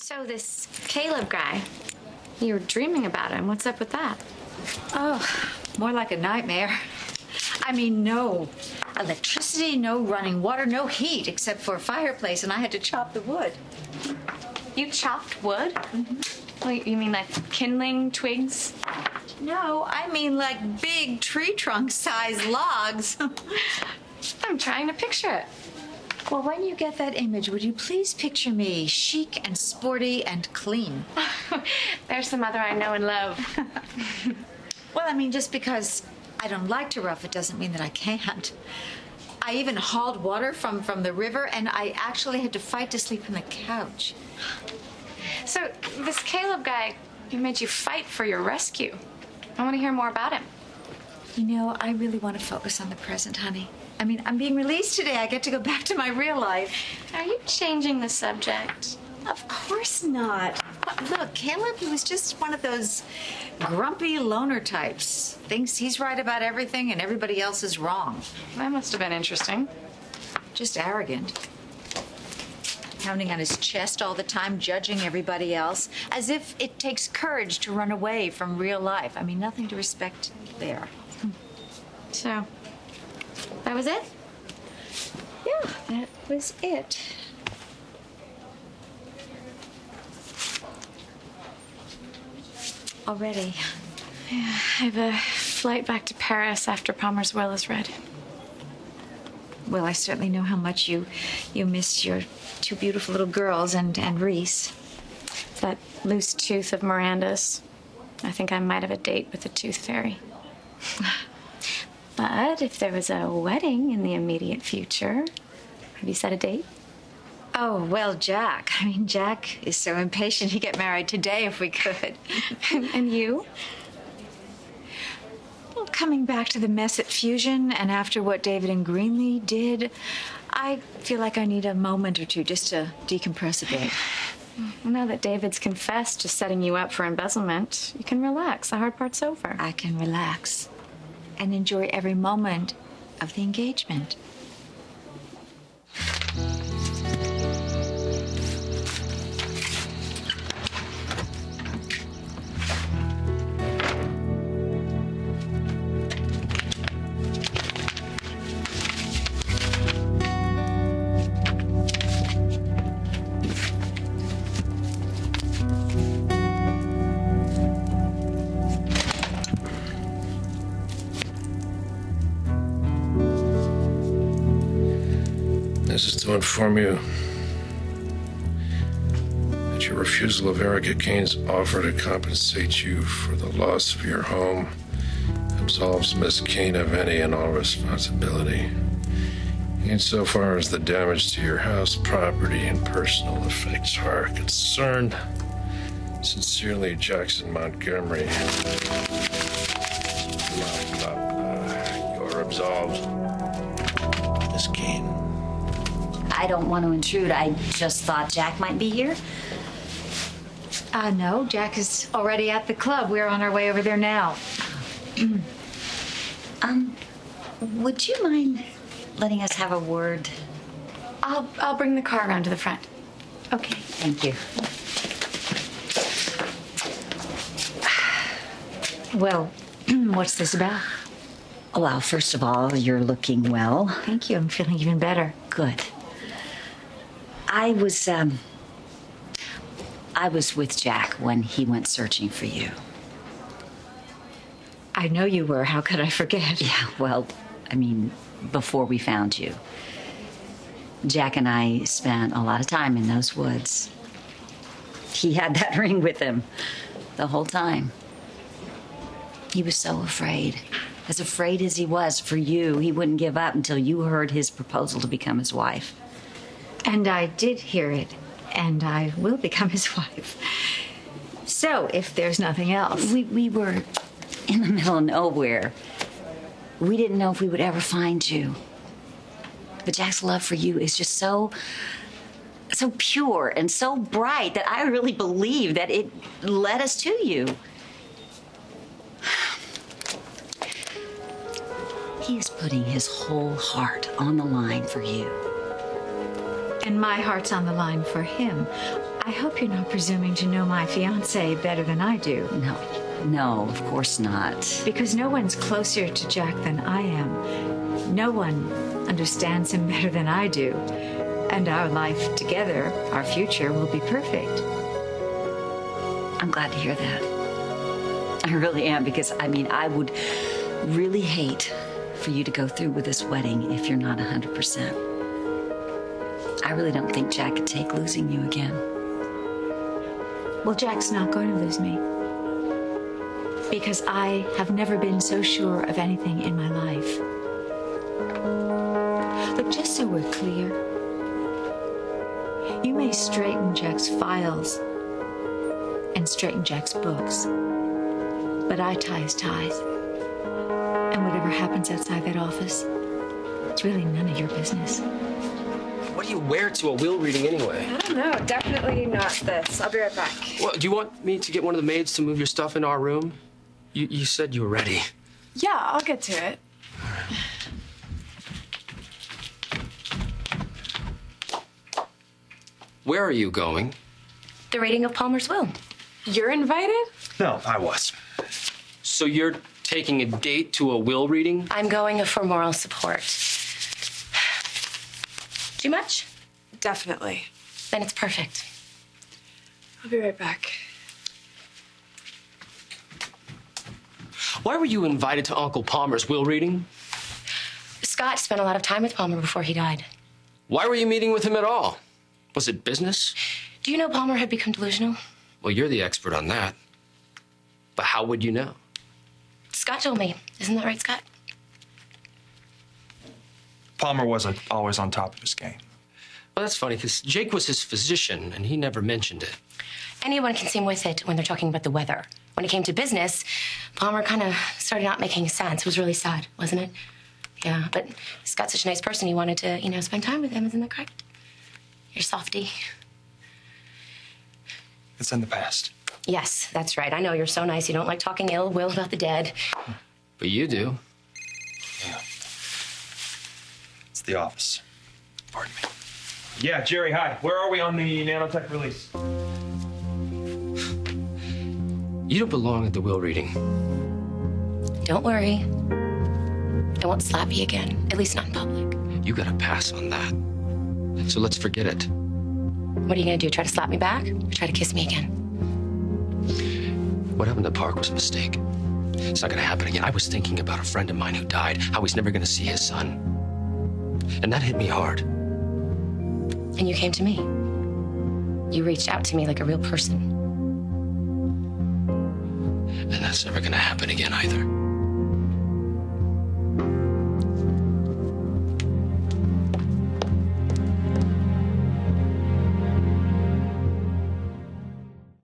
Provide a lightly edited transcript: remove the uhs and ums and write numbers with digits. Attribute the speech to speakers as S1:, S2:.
S1: So this Caleb guy, you were dreaming about him. What's up with that?
S2: Oh, more like a nightmare. I mean, no electricity, no running water, no heat except for a fireplace, and I had to chop the wood.
S1: You chopped wood? Mm-hmm. Well, you mean like kindling twigs?
S2: No, I mean like big tree trunk size logs.
S1: I'm trying to picture it.
S2: Well, when you get that image, would you please picture me chic and sporty and clean?
S1: There's the mother I know and love.
S2: Well, I mean, just because I don't like to rough it doesn't mean that I can't. I even hauled water from the river, and I actually had to fight to sleep on the couch.
S1: So this Caleb guy, he made you fight for your rescue. I want to hear more about him.
S2: You know, I really want to focus on the present, honey. I mean, I'm being released today. I get to go back to my real life.
S1: Are you changing the subject?
S2: Of course not. But look, Caleb, he was just one of those grumpy loner types. Thinks he's right about everything and everybody else is wrong.
S1: That must have been interesting.
S2: Just arrogant. Pounding on his chest all the time, judging everybody else, as if it takes courage to run away from real life. I mean, nothing to respect there.
S1: So, that was it?
S2: Yeah, that was it. Already.
S1: Yeah, I have a flight back to Paris after Palmer's will is read.
S2: Well, I certainly know how much you miss your two beautiful little girls and Reese.
S1: That loose tooth of Miranda's. I think I might have a date with the tooth fairy. But if there was a wedding in the immediate future, have you set a date?
S2: Oh, well, Jack. I mean, Jack is so impatient he'd get married today if we could.
S1: And you?
S2: Well, coming back to the mess at Fusion and after what David and Greenlee did, I feel like I need a moment or two just to decompress a bit.
S1: Now that David's confessed to setting you up for embezzlement, you can relax. The hard part's over.
S2: I can relax and enjoy every moment of the engagement.
S3: This is to inform you that your refusal of Erica Kane's offer to compensate you for the loss of your home absolves Miss Kane of any and all responsibility, insofar as the damage to your house, property, and personal effects are concerned. Sincerely, Jackson Montgomery. You're absolved, Miss Kane.
S4: I don't want to intrude. I just thought Jack might be here.
S2: No, Jack is already at the club. We're on our way over there now.
S4: Would you mind letting us have a word?
S1: I'll bring the car around to the front.
S4: Okay, thank you.
S2: Well, what's this about?
S4: Well, first of all, you're looking well.
S2: Thank you. I'm feeling even better.
S4: Good. I was with Jack when he went searching for you.
S2: I know you were. How could I forget?
S4: Yeah, well, I mean, before we found you. Jack and I spent a lot of time in those woods. He had that ring with him the whole time. He was so afraid. As afraid as he was for you, he wouldn't give up until you heard his proposal to become his wife.
S2: And I did hear it, and I will become his wife. So, if there's nothing else.
S4: We were in the middle of nowhere. We didn't know if we would ever find you. But Jack's love for you is just so pure and so bright that I really believe that it led us to you. He is putting his whole heart on the line for you.
S2: And my heart's on the line for him. I hope you're not presuming to know my fiance better than I do.
S4: No, of course not.
S2: Because no one's closer to Jack than I am. No one understands him better than I do. And our life together, our future, will be perfect.
S4: I'm glad to hear that. I really am, because I would really hate for you to go through with this wedding if you're not 100%. I really don't think Jack could take losing you again.
S2: Well, Jack's not going to lose me. Because I have never been so sure of anything in my life. Look, just so we're clear, you may straighten Jack's files and straighten Jack's books, but I tie his ties. And whatever happens outside that office, it's really none of your business.
S5: What do you wear to a will reading anyway?
S6: I don't know. Definitely not this. I'll be right back.
S5: Well, do you want me to get one of the maids to move your stuff in our room? You said you were ready.
S6: Yeah, I'll get to it.
S5: Where are you going?
S1: The reading of Palmer's will.
S6: You're invited?
S5: No, I was. So you're taking a date to a will reading?
S1: I'm going for moral support. Too much?
S6: Definitely.
S1: Then it's perfect.
S6: I'll be right back.
S5: Why were you invited to Uncle Palmer's will reading?
S1: Scott spent a lot of time with Palmer before he died.
S5: Why were you meeting with him at all? Was it business?
S1: Do you know Palmer had become delusional?
S5: Well, you're the expert on that. But how would you know?
S1: Scott told me. Isn't that right, Scott?
S7: Palmer wasn't always on top of his game.
S5: Well, that's funny, because Jake was his physician, and he never mentioned it.
S1: Anyone can seem with it when they're talking about the weather. When it came to business, Palmer kind of started not making sense. It was really sad, wasn't it? Yeah, but Scott's such a nice person. He wanted to, spend time with him. Isn't that correct? You're softy.
S7: It's in the past.
S1: Yes, that's right. I know you're so nice. You don't like talking ill will about the dead.
S5: But you do.
S7: Yeah. It's the office. Pardon me. Yeah, Jerry, hi. Where are we on the nanotech release?
S5: You don't belong at the will reading.
S1: Don't worry. I won't slap you again, at least not in public.
S5: You got a pass on that. So let's forget it.
S1: What are you gonna do? Try to slap me back or try to kiss me again?
S5: What happened at the park was a mistake. It's not gonna happen again. I was thinking about a friend of mine who died, how he's never gonna see his son. And that hit me hard.
S1: And you came to me. You reached out to me like a real person.
S5: And that's never gonna happen again either.